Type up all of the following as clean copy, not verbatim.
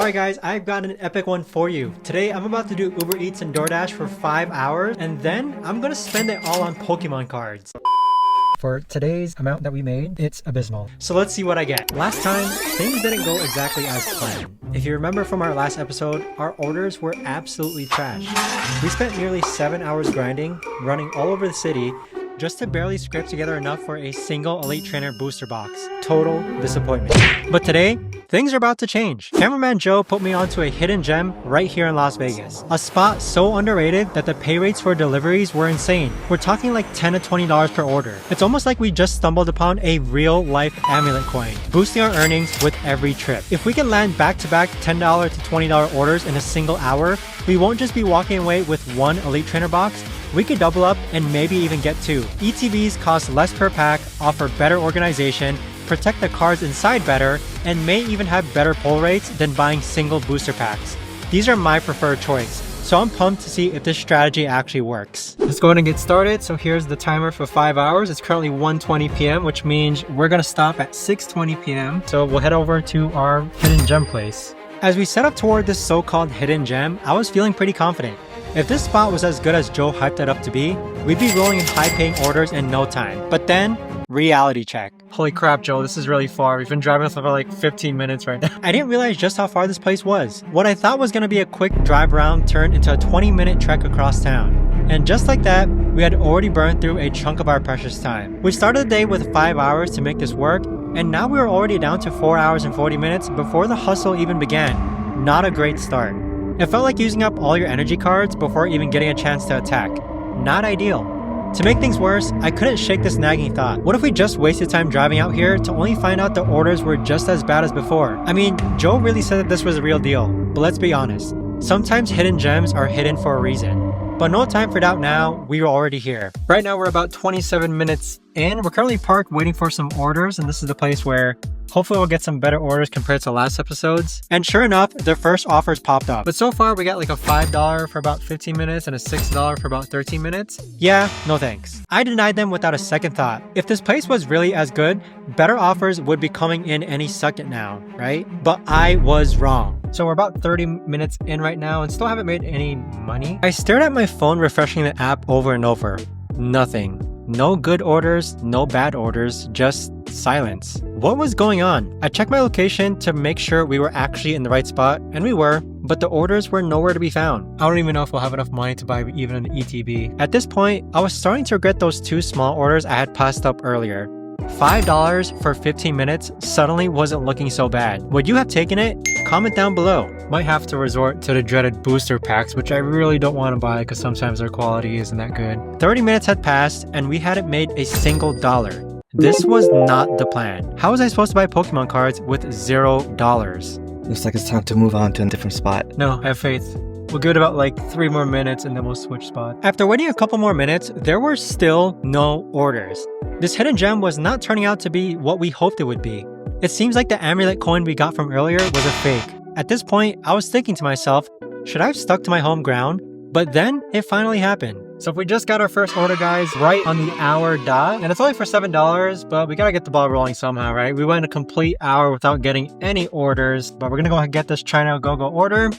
Alright guys, I've got an epic one for you. Today I'm about to do Uber Eats and Doordash for 5 hours, and then I'm gonna spend it all on Pokemon cards. For today's amount that we made, it's abysmal. So let's see what I get. Last time, things didn't go exactly as planned. If you remember from our last episode, our orders were absolutely trash. We spent nearly 7 hours grinding, running all over the city, just to barely scrape together enough for a single Elite Trainer booster box. Total disappointment. But today, things are about to change. Cameraman Joe put me onto a hidden gem right here in Las Vegas. A spot so underrated that the pay rates for deliveries were insane. We're talking like $10 to $20 per order. It's almost like we just stumbled upon a real life amulet coin, boosting our earnings with every trip. If we can land back-to-back $10 to $20 orders in a single hour, we won't just be walking away with one Elite Trainer box, we could double up and maybe even get 2. ETBs cost less per pack, offer better organization, protect the cards inside better, and may even have better pull rates than buying single booster packs. These are my preferred choice, so I'm pumped to see if this strategy actually works. Let's go ahead and get started. So here's the timer for 5 hours. It's currently 1:20 p.m., which means we're gonna stop at 6:20 p.m. So we'll head over to our hidden gem place. As we set up toward this so-called hidden gem, I was feeling pretty confident. If this spot was as good as Joe hyped it up to be, we'd be rolling in high-paying orders in no time. But then, reality check. Holy crap, Joe, this is really far. We've been driving for like 15 minutes right now. I didn't realize just how far this place was. What I thought was gonna be a quick drive around turned into a 20-minute trek across town. And just like that, we had already burned through a chunk of our precious time. We started the day with 5 hours to make this work, and now we were already down to 4 hours and 40 minutes before the hustle even began. Not a great start. It felt like using up all your energy cards before even getting a chance to attack. Not ideal. To make things worse, I couldn't shake this nagging thought. What if we just wasted time driving out here to only find out the orders were just as bad as before? I mean, Joe really said that this was a real deal, but let's be honest. Sometimes hidden gems are hidden for a reason. But no time for doubt now, we are already here. Right now we're about 27 minutes in. We're currently parked waiting for some orders, and this is the place where hopefully we'll get some better orders compared to last episodes. And sure enough, their first offers popped up. But so far we got like a $5 for about 15 minutes and a $6 for about 13 minutes. Yeah, no thanks. I denied them without a second thought. If this place was really as good, better offers would be coming in any second now, right? But I was wrong. So we're about 30 minutes in right now and still haven't made any money. I stared at my phone refreshing the app over and over. Nothing. No good orders, no bad orders, just silence. What was going on? I checked my location to make sure we were actually in the right spot, and we were, but the orders were nowhere to be found. I don't even know if we'll have enough money to buy even an ETB. At this point, I was starting to regret those 2 small orders I had passed up earlier. $5 for 15 minutes suddenly wasn't looking so bad. Would you have taken it? Comment down below. Might have to resort to the dreaded booster packs, which I really don't want to buy because sometimes their quality isn't that good. 30 minutes had passed and we hadn't made a single dollar. This was not the plan. How was I supposed to buy Pokemon cards with $0? Looks like it's time to move on to a different spot. No, I have faith. We'll give it about like 3 more minutes and then we'll switch spots. After waiting a couple more minutes, there were still no orders. This hidden gem was not turning out to be what we hoped it would be. It seems like the amulet coin we got from earlier was a fake. At this point, I was thinking to myself, should I have stuck to my home ground? But then it finally happened. So if we just got our first order, guys, right on the hour dot, and it's only for $7, but we gotta get the ball rolling somehow, right? We went a complete hour without getting any orders, but we're gonna go ahead and get this China Go-Go order.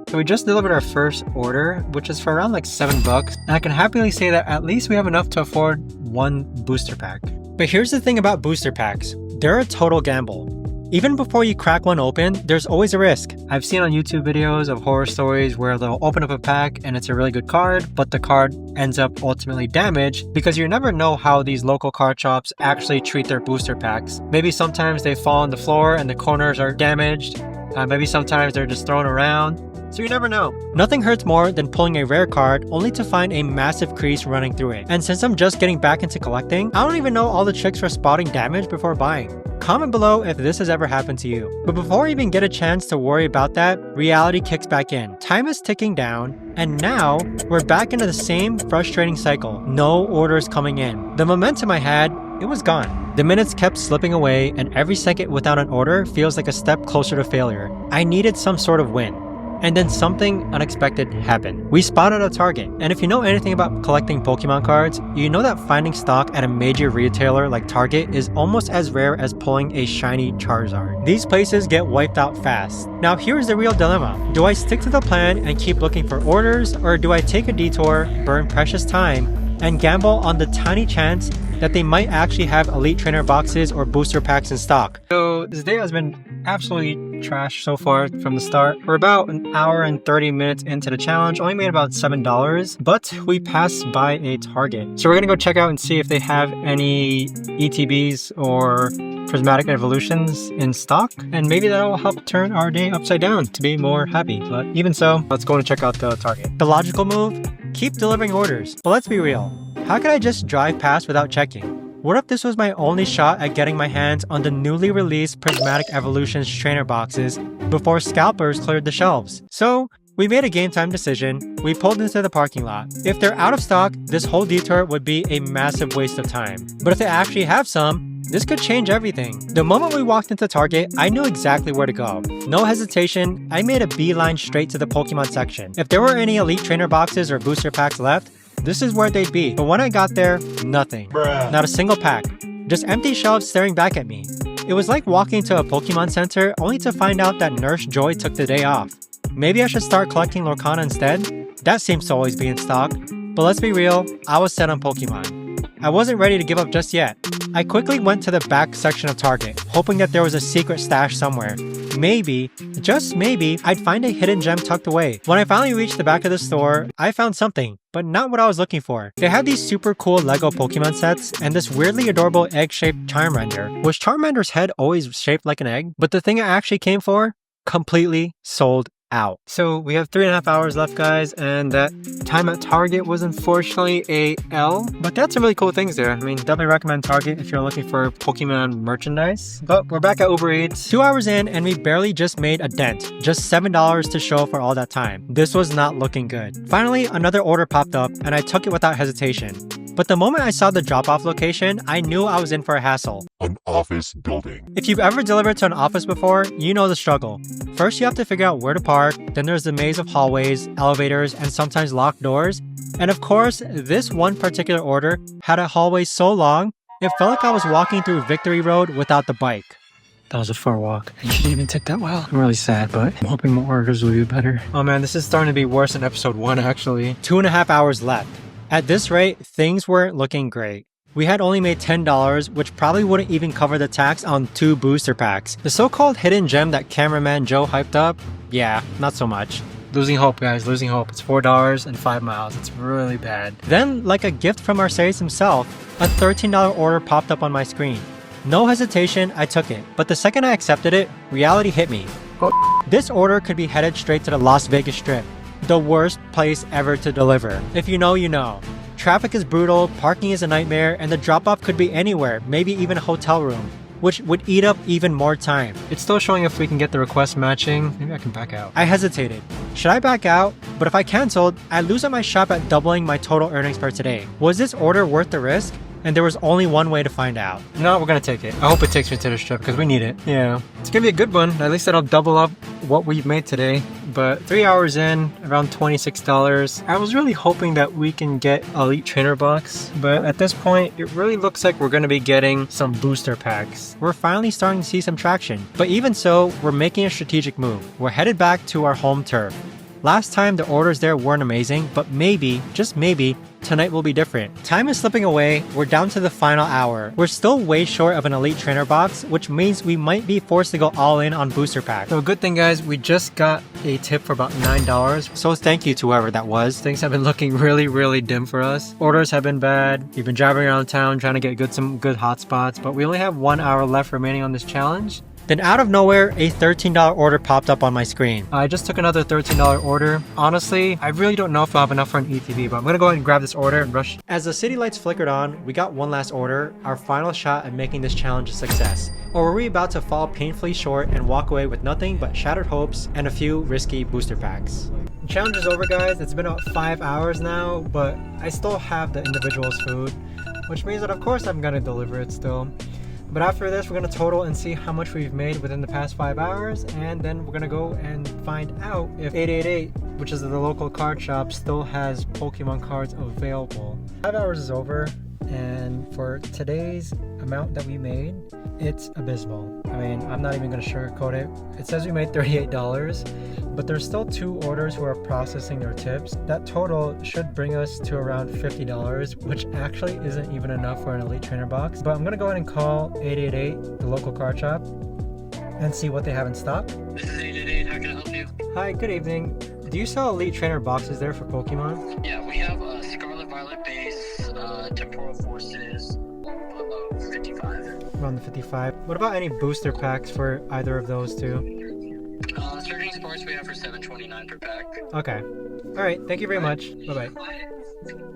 So we just delivered our first order, which is for around like $7, and I can happily say that at least we have enough to afford 1 booster pack. But here's the thing about booster packs. They're a total gamble. Even before you crack one open, there's always a risk. I've seen on YouTube videos of horror stories where they'll open up a pack and it's a really good card, but the card ends up ultimately damaged because you never know how these local card shops actually treat their booster packs. Maybe sometimes they fall on the floor and the corners are damaged. Maybe sometimes they're just thrown around. So you never know. Nothing hurts more than pulling a rare card only to find a massive crease running through it. And since I'm just getting back into collecting, I don't even know all the tricks for spotting damage before buying. Comment below if this has ever happened to you. But before I even get a chance to worry about that, reality kicks back in. Time is ticking down, and now we're back into the same frustrating cycle. No orders coming in. The momentum I had, it was gone. The minutes kept slipping away, and every second without an order feels like a step closer to failure. I needed some sort of win. And then something unexpected happened. We spotted a target. And if you know anything about collecting Pokemon cards, you know that finding stock at a major retailer like Target is almost as rare as pulling a shiny Charizard. These places get wiped out fast. Now here's the real dilemma. Do I stick to the plan and keep looking for orders, or do I take a detour, burn precious time, and gamble on the tiny chance that they might actually have Elite Trainer boxes or booster packs in stock? So this day has been absolutely trash so far from the start. We're about an hour and 30 minutes into the challenge, only made about $7, but we passed by a Target. So we're gonna go check out and see if they have any ETBs or prismatic evolutions in stock, and maybe that'll help turn our day upside down to be more happy. But even so, let's go and check out the Target. The logical move? Keep delivering orders. But let's be real. How could I just drive past without checking? What if this was my only shot at getting my hands on the newly released Prismatic Evolutions trainer boxes before scalpers cleared the shelves? So, we made a game time decision. We pulled into the parking lot. If they're out of stock, this whole detour would be a massive waste of time. But if they actually have some, this could change everything. The moment we walked into Target, I knew exactly where to go. No hesitation, I made a beeline straight to the Pokemon section. If there were any Elite Trainer boxes or booster packs left, this is where they'd be. But when I got there, nothing. Bruh. Not a single pack. Just empty shelves staring back at me. It was like walking to a Pokemon Center only to find out that Nurse Joy took the day off. Maybe I should start collecting Lorcana instead? That seems to always be in stock. But let's be real, I was set on Pokemon. I wasn't ready to give up just yet. I quickly went to the back section of Target, hoping that there was a secret stash somewhere. Maybe, just maybe, I'd find a hidden gem tucked away. When I finally reached the back of the store, I found something, but not what I was looking for. They had these super cool Lego Pokemon sets and this weirdly adorable egg-shaped Charmander. Was Charmander's head always shaped like an egg? But the thing I actually came for? Completely sold out. So we have 3.5 hours left, guys, and that time at Target was unfortunately a L, but that's some really cool things there. I mean, definitely recommend Target if you're looking for Pokemon merchandise. But we're back at Uber Eats. 2 hours in and we barely just made a dent. Just $7 to show for all that time. This was not looking good. Finally, another order popped up and I took it without hesitation. But the moment I saw the drop-off location, I knew I was in for a hassle. An office building. If you've ever delivered to an office before, you know the struggle. First, you have to figure out where to park, then there's the maze of hallways, elevators, and sometimes locked doors. And of course, this one particular order had a hallway so long, it felt like I was walking through Victory Road without the bike. That was a far walk. You didn't even take that well. I'm really sad, but I'm hoping more orders will be better. Oh man, this is starting to be worse than episode 1 actually. 2.5 hours left. At this rate, things weren't looking great. We had only made $10, which probably wouldn't even cover the tax on 2 booster packs. The so-called hidden gem that cameraman Joe hyped up? Yeah, not so much. Losing hope, guys, losing hope. It's $4 and 5 miles. It's really bad. Then, like a gift from Mercedes himself, a $13 order popped up on my screen. No hesitation, I took it. But the second I accepted it, reality hit me. This order could be headed straight to the Las Vegas Strip. The worst place ever to deliver. If you know, you know. Traffic is brutal, parking is a nightmare, and the drop-off could be anywhere, maybe even a hotel room, which would eat up even more time. It's still showing if we can get the request matching. Maybe I can back out. I hesitated. Should I back out? But if I canceled, I lose at my shop at doubling my total earnings for today. Was this order worth the risk? And there was only one way to find out. No, we're gonna take it. I hope it takes me to the strip because we need it. Yeah. It's gonna be a good one. At least that'll double up what we've made today. But 3 hours in, around $26. I was really hoping that we can get Elite Trainer box. But at this point, it really looks like we're gonna be getting some booster packs. We're finally starting to see some traction. But even so, we're making a strategic move. We're headed back to our home turf. Last time the orders there weren't amazing, but maybe, just maybe, tonight will be different. Time is slipping away, we're down to the final hour. We're still way short of an Elite Trainer box, which means we might be forced to go all in on booster pack. So good thing guys, we just got a tip for about $9, so thank you to whoever that was. Things have been looking really dim for us. Orders have been bad. We've been driving around town trying to get some good hotspots, but we only have 1 hour left remaining on this challenge. Then out of nowhere, a $13 order popped up on my screen. I just took another $13 order. Honestly, I really don't know if I'll have enough for an ETB, but I'm gonna go ahead and grab this order and rush. As the city lights flickered on, we got one last order, our final shot at making this challenge a success. Or were we about to fall painfully short and walk away with nothing but shattered hopes and a few risky booster packs? The challenge is over, guys. It's been about 5 hours now, but I still have the individual's food, which means that of course I'm gonna deliver it still. But after this, we're gonna total and see how much we've made within the past 5 hours, and then we're gonna go and find out if 888, which is the local card shop, still has Pokemon cards available. 5 hours is over, and for today's amount that we made, it's abysmal. I mean, I'm not even gonna sugarcoat it. It says we made $38, but there's still 2 orders who are processing their tips. That total should bring us to around $50, which actually isn't even enough for an Elite Trainer box. But I'm gonna go ahead and call 888, the local card shop, and see what they have in stock. This is 888, how can I help you? Hi, good evening. Do you sell Elite Trainer boxes there for Pokemon? Yeah, we have a Scarlet Violet base, Temporal Forces, 55. Around the 55. What about any booster packs for either of those two? Surging Sparks we have for $7.29 per pack. Okay. Alright, thank you very much. Bye-bye.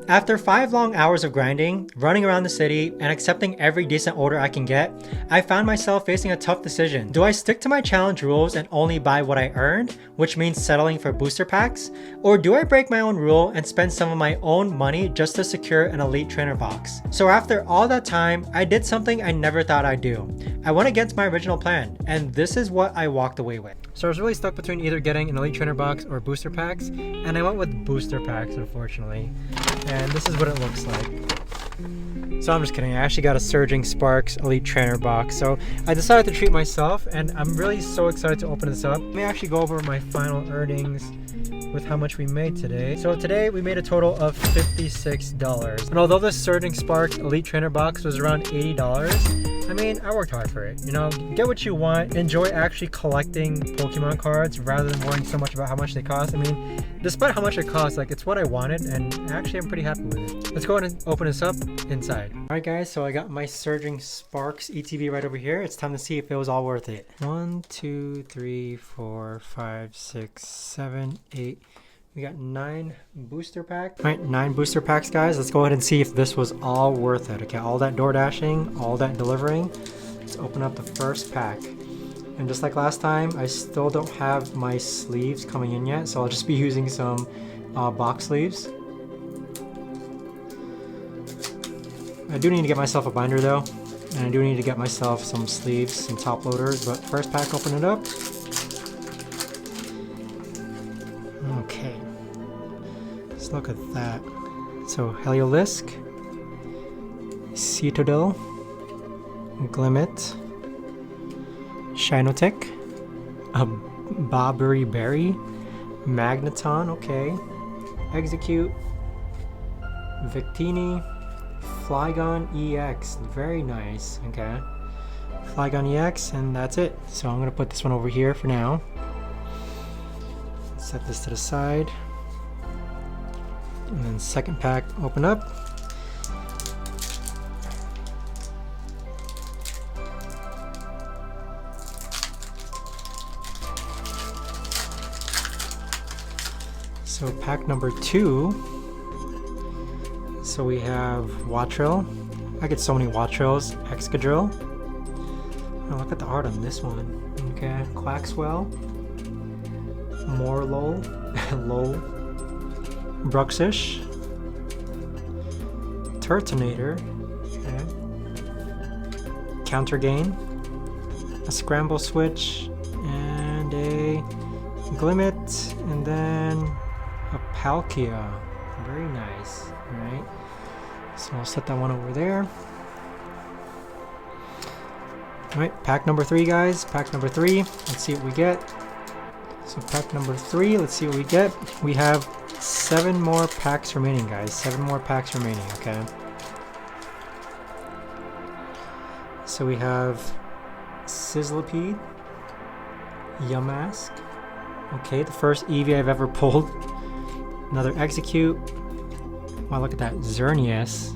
After 5 long hours of grinding, running around the city, and accepting every decent order I can get, I found myself facing a tough decision. Do I stick to my challenge rules and only buy what I earned, which means settling for booster packs? Or do I break my own rule and spend some of my own money just to secure an Elite Trainer box? So after all that time, I did something I never thought I'd do. I went against my original plan, and this is what I walked away with. So I was really stuck between either getting an Elite Trainer box or booster packs, and I went with booster packs, unfortunately. And this is what it looks like. So I'm just kidding, I actually got a Surging Sparks Elite Trainer box. So I decided to treat myself, and I'm really so excited to open this up. Let me actually go over my final earnings with how much we made today. So today we made a total of $56. And although the Surging Sparks Elite Trainer box was around $80, I mean, I worked hard for it. You know, get what you want, enjoy actually collecting Pokemon cards rather than worrying so much about how much they cost. I mean, despite how much it costs, like, it's what I wanted, and actually I'm pretty happy with it. Let's go ahead and open this up inside. Alright guys, so I got my Surging Sparks ETB right over here. It's time to see if it was all worth it. 1, 2, 3, 4, 5, 6, 7, 8. We got 9 booster packs. Alright, 9 booster packs, guys. Let's go ahead and see if this was all worth it. Okay, all that door dashing, all that delivering. Let's open up the first pack. And just like last time, I still don't have my sleeves coming in yet, so I'll just be using some box sleeves. I do need to get myself a binder though, and I do need to get myself some sleeves, some top loaders, but first pack, open it up. Okay, let's look at that. So Heliolisk, Citadel, Glimmet, Shinotech, a Bobbery Berry, Magneton, okay, Execute, Victini, Flygon EX, very nice, okay. Flygon EX, and that's it. So I'm gonna put this one over here for now. Set this to the side. And then second pack, open up. So pack number 2. So we have Wattrel. I get so many Wattrels. Excadrill. Oh, look at the art on this one. Okay, Quaxwell. Morlul. Lol. Bruxish. Turtonator. Okay. Counter Gain. A Scramble Switch. And a Glimmet. And then a Palkia. Very nice. Alright. So I'll set that one over there. Alright, pack number 3, guys. Pack number 3. Let's see what we get. So pack number 3, let's see what we get. We have 7 more packs remaining, guys. 7 more packs remaining, okay? So we have Sizzlipede, Yamask. Okay, the first Eevee I've ever pulled. Another Execute. Wow, look at that. Xerneas.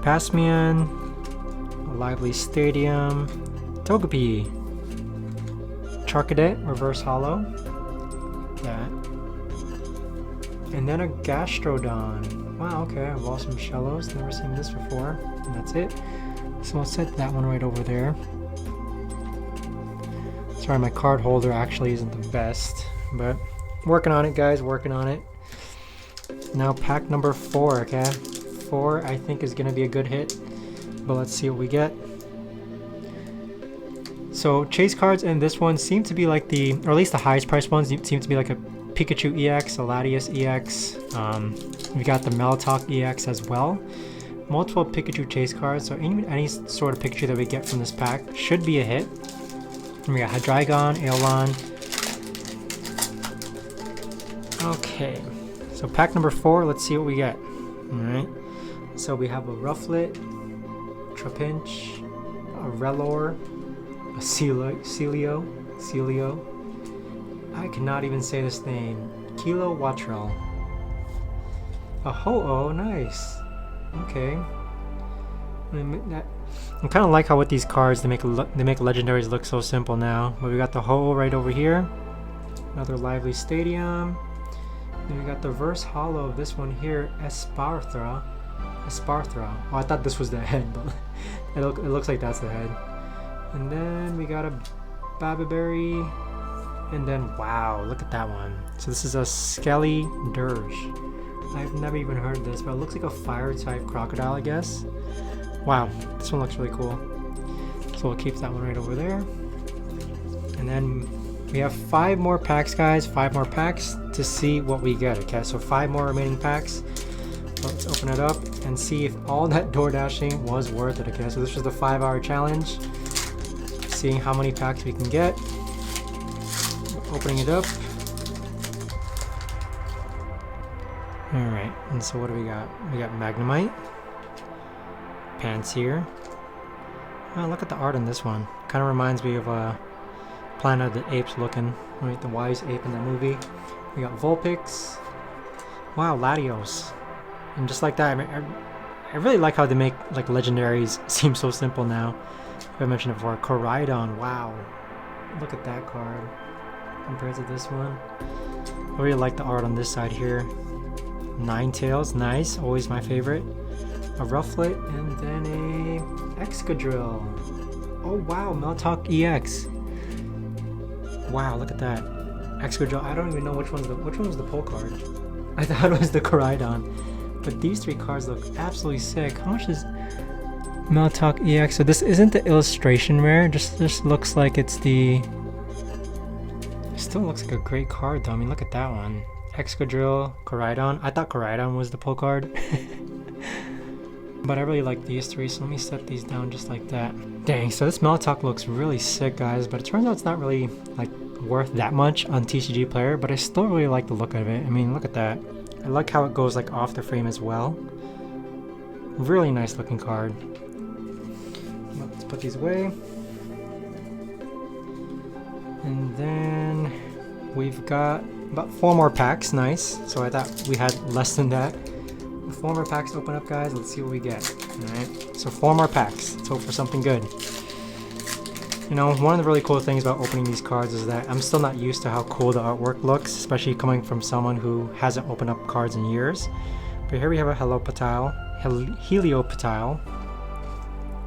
Passmian. A Lively Stadium. Togepi. Charcadet, Reverse Hollow. That. And then a Gastrodon. Wow, okay. I've lost some Shellos. Never seen this before. And that's it. So I'll set that one right over there. Sorry, my card holder actually isn't the best. But working on it, guys. Working on it. Now pack number 4, okay? 4 I think is gonna be a good hit. but let's see what we get. So chase cards in this one seem to be like the, or at least the highest priced ones seem to be like a Pikachu EX, a Latias EX. We got the Meltalk EX as well. Multiple Pikachu chase cards, so any sort of Pikachu that we get from this pack should be a hit. And we got Hydreigon, Aeolon. Okay, so pack number 4, let's see what we get. Alright, so we have a Rufflet, Trapinch, a Rellor, a Celio, I cannot even say this name, Kilo Watrel, a Ho-Oh, nice, okay. I kind of like how with these cards they make legendaries look so simple now. But we got the Ho-Oh right over here, another Lively Stadium. Then we got the reverse hollow of this one here, Esparthra. Oh, I thought this was the head, but it looks like that's the head. And then we got a Bababerry. And then, wow, look at that one. So this is a Skelly Dirge. I've never even heard of this, but it looks like a fire type crocodile, I guess. Wow, this one looks really cool. So we'll keep that one right over there. And then we have 5 more packs, guys. 5 more packs to see what we get. Okay, so 5 more remaining packs. Let's open it up and see if all that door dashing was worth it. Okay, so this was the 5-hour challenge. Seeing how many packs we can get. Opening it up. Alright, and so what do we got? We got Magnemite. Panseer. Oh, look at the art on this one. Kind of reminds me of Planet of the Apes looking, right? The wise ape in that movie. We got Vulpix. Wow, Latios. And just like that, I really like how they make like legendaries seem so simple now. I mentioned it before. Koraidon, wow. Look at that card compared to this one. I really like the art on this side here. Ninetales, nice, always my favorite. A Rufflet, and then a Excadrill. Oh wow, Meltalk EX. Wow, look at that. Excadrill, I don't even know which one was the pull card. I thought it was the Koraidon. But these 3 cards look absolutely sick. How much is Meltalk EX? So this isn't the illustration rare, just looks like it's the... It still looks like a great card though. I mean, look at that one. Excadrill, Koraidon. I thought Koraidon was the pull card. But I really like these 3, so let me set these down just like that. Dang, so this Meltalk looks really sick, guys, but it turns out it's not really like worth that much on TCG Player, but I still really like the look of it. I mean, look at that. I like how it goes like off the frame as well. Really nice looking card. Let's put these away. And then we've got about 4 more packs, nice. So I thought we had less than that. 4 more packs open up, guys. Let's see what we get. Alright, so 4 more packs. Let's hope for something good. You know, one of the really cool things about opening these cards is that I'm still not used to how cool the artwork looks, especially coming from someone who hasn't opened up cards in years. But here we have a Helioptile,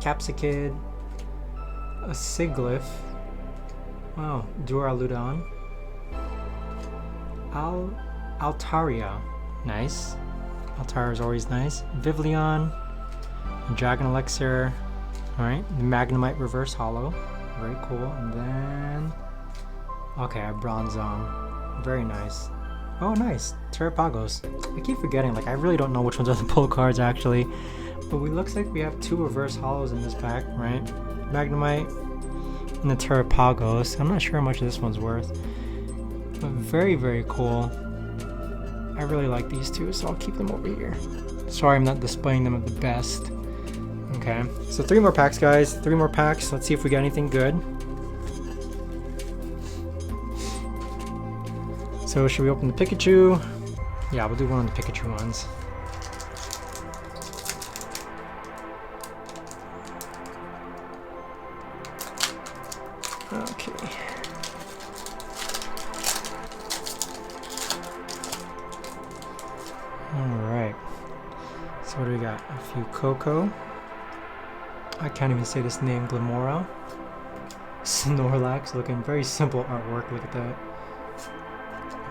Capsicid, a Siglif, wow, Duraludon, Altaria, nice. Altaria is always nice. Vivillon, Dragon Elixir, alright, the Magnemite Reverse Hollow, very cool, and then, okay, a Bronzong, very nice. Oh nice, Terrapagos. I keep forgetting, like I really don't know which ones are the pull cards actually, but it looks like we have 2 Reverse Hollows in this pack, right? Magnemite and the Terrapagos. I'm not sure how much this one's worth, but very, very cool. I really like these 2, so I'll keep them over here. Sorry I'm not displaying them at the best. Okay, so 3 more packs, guys. 3 more packs. Let's see if we get anything good. So should we open the Pikachu? Yeah, we'll do one of the Pikachu ones. Okay. Alright, so what do we got? A few Coco. I can't even say this name, Glamora. Snorlax, looking very simple artwork, look at that.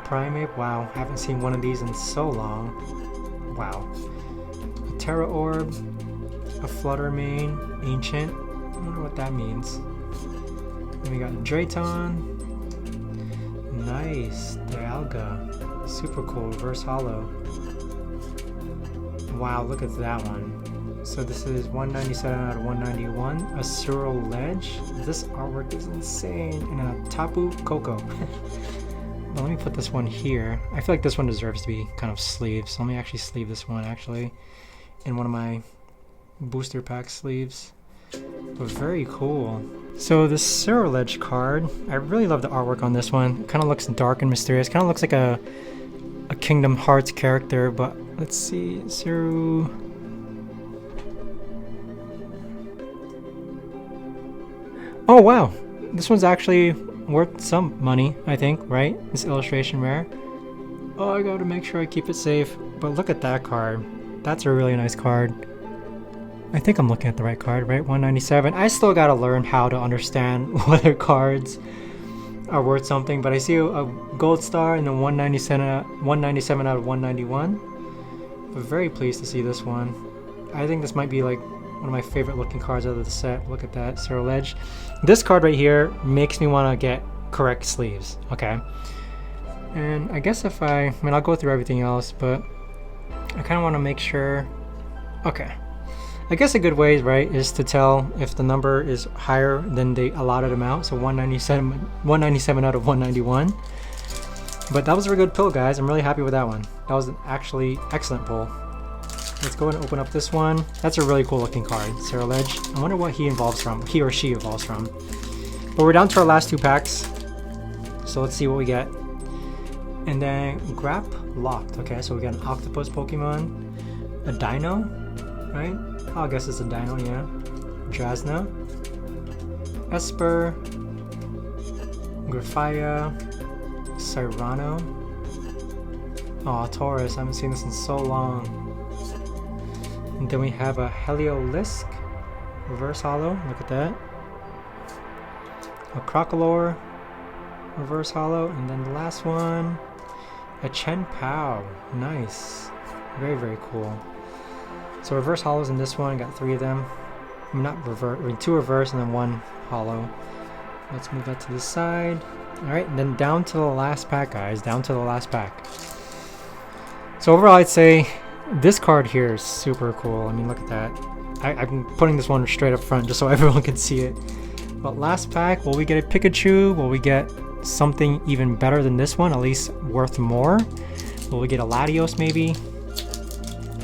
Primeape, wow, haven't seen one of these in so long. Wow. A Terra Orb, a Fluttermane, Ancient. I wonder what that means. Then we got Drayton. Nice. Dialga. Super cool. Reverse Holo. Wow, look at that one. So this is 197 out of 191. A Cyril Ledge. This artwork is insane. And a Tapu Koko. Well, let me put this one here. I feel like this one deserves to be kind of sleeved. So let me actually sleeve this one actually in one of my booster pack sleeves. But very cool. So this Cyril Ledge card, I really love the artwork on this one. It kind of looks dark and mysterious. Kind of looks like a Kingdom Hearts character, but let's see. Cyril. Oh wow, this one's actually worth some money, I think, right? This illustration rare. Oh, I gotta make sure I keep it safe. But look at that card. That's a really nice card. I think I'm looking at the right card, right? 197. I still gotta learn how to understand whether cards are worth something, but I see a gold star and then 197 out of 191. But very pleased to see this one. I think this might be like one of my favorite looking cards out of the set. Look at that, Cyril Ledge. This card right here makes me want to get correct sleeves, okay? And I guess if I mean, I'll go through everything else, but I kind of want to make sure, okay. I guess a good way, right, is to tell if the number is higher than the allotted amount. So 197 out of 191. But that was a very good pull, guys. I'm really happy with that one. That was an actually excellent pull. Let's go ahead and open up this one. That's a really cool looking card, Cyril Ledge. I wonder what he or she evolves from. But we're down to our last 2 packs. So let's see what we get. And then Grap Locked. Okay, so we got an Octopus Pokemon, a Dino, right? I guess it's a Dino, yeah. Drasna, Esper, Grafia, Cyrano. Oh, Taurus. I haven't seen this in so long. And then we have a Heliolisk, Reverse Holo. Look at that. A Crocolore, Reverse Holo. And then the last one, a Chen Pao. Nice. Very, very cool. So reverse holos in this one, got 3 of them. I mean, not reverse, I mean 2 reverse and then 1 holo. Let's move that to the side. Alright, and then down to the last pack, guys. Down to the last pack. So overall, I'd say this card here is super cool. I mean, look at that. I'm putting this one straight up front just so everyone can see it. But last pack, will we get a Pikachu? Will we get something even better than this one? At least worth more? Will we get a Latios maybe?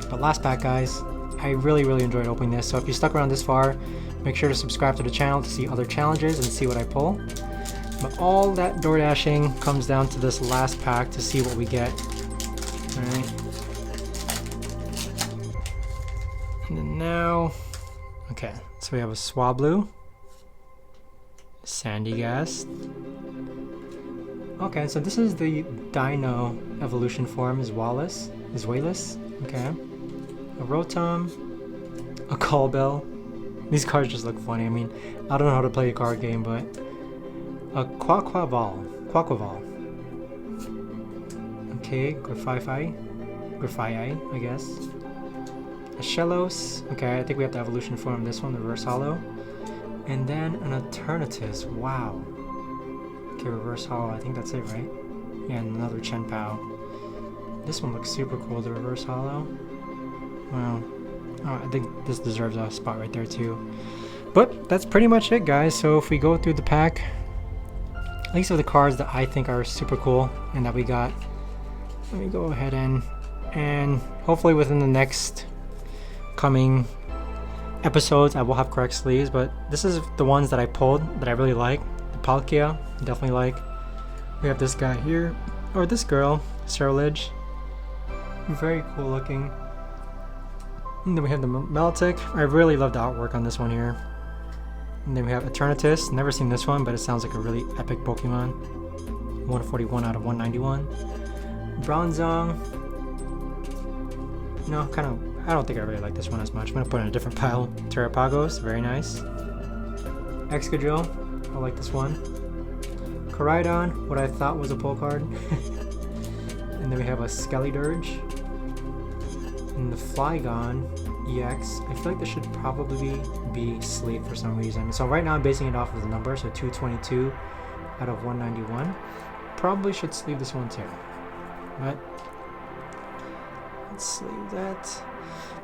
But last pack, guys. I really enjoyed opening this. So if you stuck around this far, make sure to subscribe to the channel to see other challenges and see what I pull. But all that door dashing comes down to this last pack to see what we get. Alright. And then now, okay, so we have a Swablu, Sandygast. Okay, so this is the Dino evolution form, is Wallace, okay. A Rotom, a Callbell. These cards just look funny. I mean, I don't know how to play a card game, but a Quaquaval. Okay, Grafii, I guess. A Shellos. Okay, I think we have the evolution form this one, the reverse holo. And then an Eternatus. Wow. Okay, reverse holo. I think that's it, right? Yeah, and another Chen Pao. This one looks super cool, the reverse holo. Wow. Oh, I think this deserves a spot right there too. But that's pretty much it, guys. So if we go through the pack, these are the cards that I think are super cool and that we got. Let me go ahead and hopefully within the next coming episodes I will have correct sleeves, but this is the ones that I pulled that I really like. The Palkia, definitely like. We have this guy here, or this girl, Cyril Ledge. Very cool looking. And then we have the Meltic. I really love the artwork on this one here. And then we have Eternatus. Never seen this one, but it sounds like a really epic Pokemon. 141 out of 191. Bronzong. No, kind of. I don't think I really like this one as much. I'm gonna put it in a different pile. Terrapagos, very nice. Excadrill, I like this one. Koraidon, what I thought was a pull card. And then we have a Skellydirge. And the Flygon, EX. I feel like this should probably be sleep for some reason. So right now I'm basing it off of the number, so 222 out of 191. Probably should sleeve this one too. But let's sleeve that.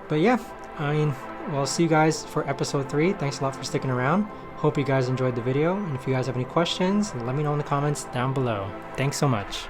But yeah, I mean, well, I'll see you guys for episode 3. Thanks a lot for sticking around. Hope you guys enjoyed the video, and if you guys have any questions, let me know in the comments down below. Thanks so much.